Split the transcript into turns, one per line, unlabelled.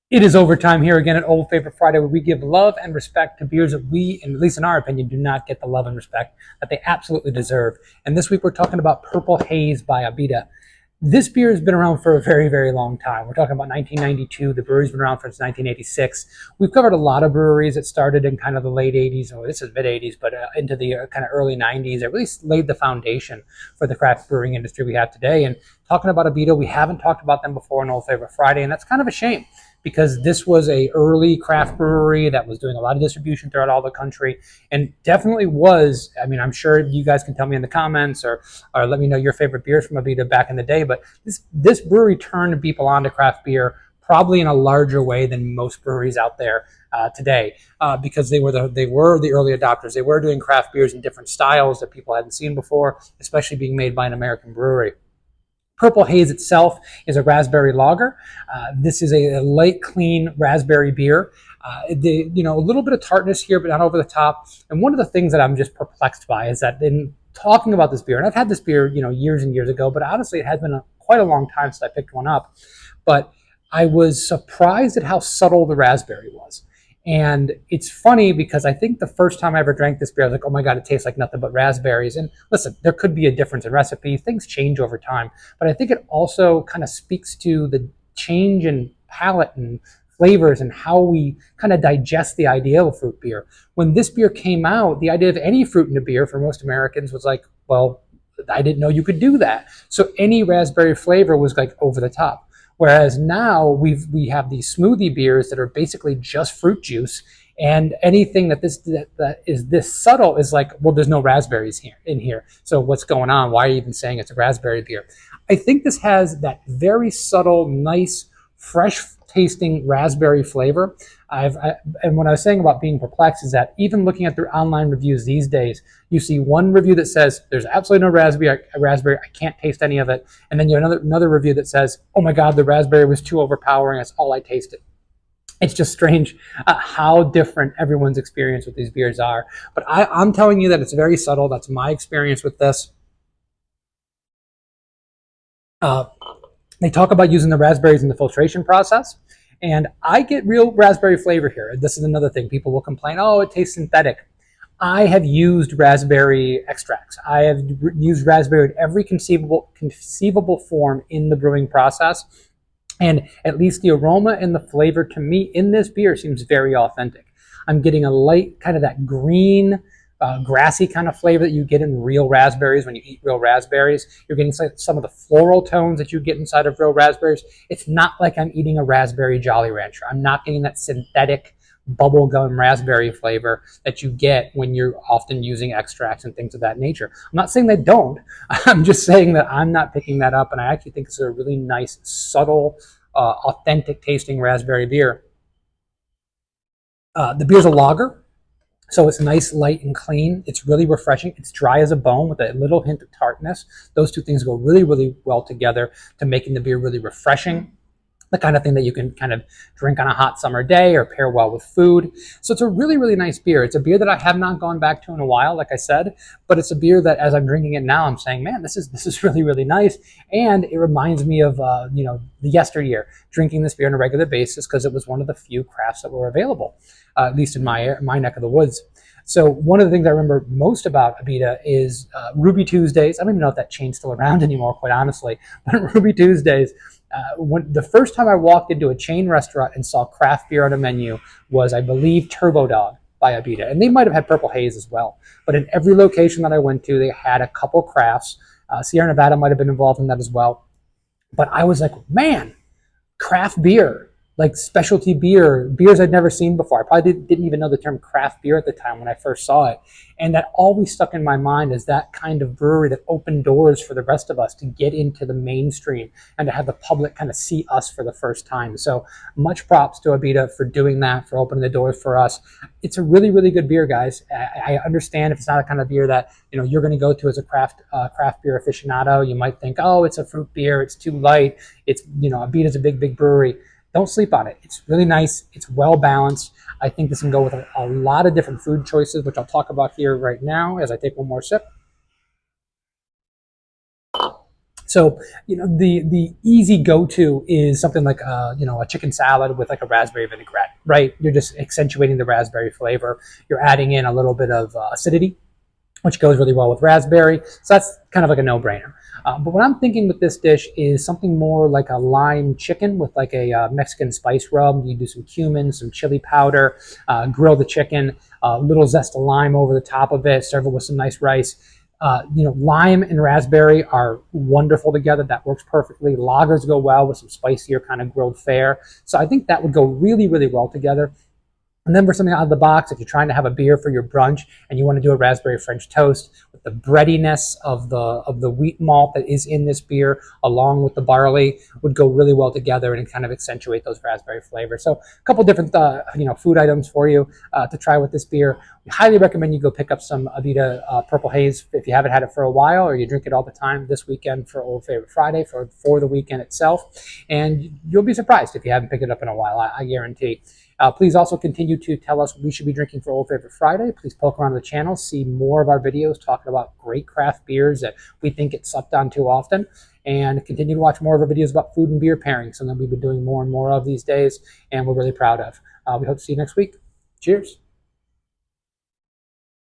It is overtime here again at Old Favorite Friday, where we give love and respect to beers that we, and at least in our opinion, do not get the love and respect that they absolutely deserve. And this week we're talking about Purple Haze by Abita. This beer has been around for a very, very long time. We're talking about 1992. The brewery's been around since 1986. We've covered a lot of breweries that started in kind of the late 80s, or this is mid 80s, but into the kind of early 90s. It really laid the foundation for the craft brewing industry we have today. And talking about Abita, we haven't talked about them before on Old Favorite Friday, and that's kind of a shame because this was a early craft brewery that was doing a lot of distribution throughout all the country, and definitely was. I mean, I'm sure you guys can tell me in the comments or let me know your favorite beers from Abita back in the day. But this brewery turned people on to craft beer probably in a larger way than most breweries out there today, because they were the early adopters. They were doing craft beers in different styles that people hadn't seen before, especially being made by an American brewery. Purple Haze itself is a raspberry lager. This is a light, clean raspberry beer. A little bit of tartness here, but not over the top. And one of the things that I'm just perplexed by is that in talking about this beer, and I've had this beer, years and years ago, but honestly, it has been quite a long time since I picked one up. But I was surprised at how subtle the raspberry was. And it's funny because I think the first time I ever drank this beer, I was like, oh my God, it tastes like nothing but raspberries. And listen, there could be a difference in recipe. Things change over time. But I think it also kind of speaks to the change in palate and flavors and how we kind of digest the idea of a fruit beer. When this beer came out, the idea of any fruit in a beer for most Americans was like, well, I didn't know you could do that. So any raspberry flavor was like over the top. Whereas now we have these smoothie beers that are basically just fruit juice, and anything that is this subtle is like, well, there's no raspberries here. So what's going on? Why are you even saying it's a raspberry beer? I think this has that very subtle, nice, fresh tasting raspberry flavor. And what I was saying about being perplexed is that even looking at their online reviews these days, you see one review that says there's absolutely no raspberry, I can't taste any of it, and then you have another review that says, oh my God, the raspberry was too overpowering, that's all I tasted. It's just strange how different everyone's experience with these beers are. But I'm telling you that it's very subtle. That's my experience with this. Uh, They talk about using the raspberries in the filtration process, and I get real raspberry flavor here. This is another thing. People will complain, oh, it tastes synthetic. I have used raspberry extracts. I have used raspberry in every conceivable form in the brewing process, and at least the aroma and the flavor to me in this beer seems very authentic. I'm getting a light, kind of that green, grassy kind of flavor that you get in real raspberries when you eat real raspberries. You're getting some of the floral tones that you get inside of real raspberries. It's not like I'm eating a raspberry Jolly Rancher. I'm not getting that synthetic bubblegum raspberry flavor that you get when you're often using extracts and things of that nature. I'm not saying they don't. I'm just saying that I'm not picking that up, and I actually think it's a really nice, subtle, authentic tasting raspberry beer. The beer's a lager, so it's nice, light, and clean. It's really refreshing. It's dry as a bone with a little hint of tartness. Those two things go really, really well together to making the beer really refreshing. The kind of thing that you can kind of drink on a hot summer day or pair well with food. So it's a really, really nice beer. It's a beer that I have not gone back to in a while, like I said, but it's a beer that as I'm drinking it now, I'm saying, man, this is really, really nice. And it reminds me of, the yesteryear, drinking this beer on a regular basis because it was one of the few crafts that were available, at least in my neck of the woods. So one of the things I remember most about Abita is Ruby Tuesdays. I don't even know if that chain's still around anymore, quite honestly, but Ruby Tuesdays, when the first time I walked into a chain restaurant and saw craft beer on a menu was, I believe, Turbo Dog by Abita. And they might have had Purple Haze as well. But in every location that I went to, they had a couple crafts. Sierra Nevada might have been involved in that as well. But I was like, man, craft beer, like specialty beers I'd never seen before. I probably didn't even know the term craft beer at the time when I first saw it. And that always stuck in my mind as that kind of brewery that opened doors for the rest of us to get into the mainstream and to have the public kind of see us for the first time. So much props to Abita for doing that, for opening the doors for us. It's a really, really good beer, guys. I understand if it's not a kind of beer that you're going to go to as a craft beer aficionado. You might think, oh, it's a fruit beer, it's too light. It's Abita's a big, big brewery. Don't sleep on it. It's really nice. It's well balanced. I think this can go with a lot of different food choices, which I'll talk about here right now as I take one more sip. So, the easy go-to is something like a chicken salad with like a raspberry vinaigrette, right? You're just accentuating the raspberry flavor. You're adding in a little bit of acidity, which goes really well with raspberry. So that's kind of like a no-brainer. But what I'm thinking with this dish is something more like a lime chicken with like a Mexican spice rub. You do some cumin, some chili powder, grill the chicken, a little zest of lime over the top of it, serve it with some nice rice. Lime and raspberry are wonderful together. That works perfectly. Lagers go well with some spicier kind of grilled fare. So I think that would go really, really well together. And then for something out of the box, if you're trying to have a beer for your brunch and you want to do a raspberry French toast with the breadiness of the wheat malt that is in this beer, along with the barley, would go really well together and kind of accentuate those raspberry flavors. So a couple different food items for you to try with this beer. We highly recommend you go pick up some Abita Purple Haze if you haven't had it for a while or you drink it all the time this weekend for Old Favorite Friday for the weekend itself, and you'll be surprised if you haven't picked it up in a while. I guarantee. Please also continue to tell us what we should be drinking for Old Favorite Friday. Please poke around the channel, see more of our videos talking about great craft beers that we think get slept on too often, and continue to watch more of our videos about food and beer pairing, something we've been doing more and more of these days, and we're really proud of. We hope to see you next week. Cheers.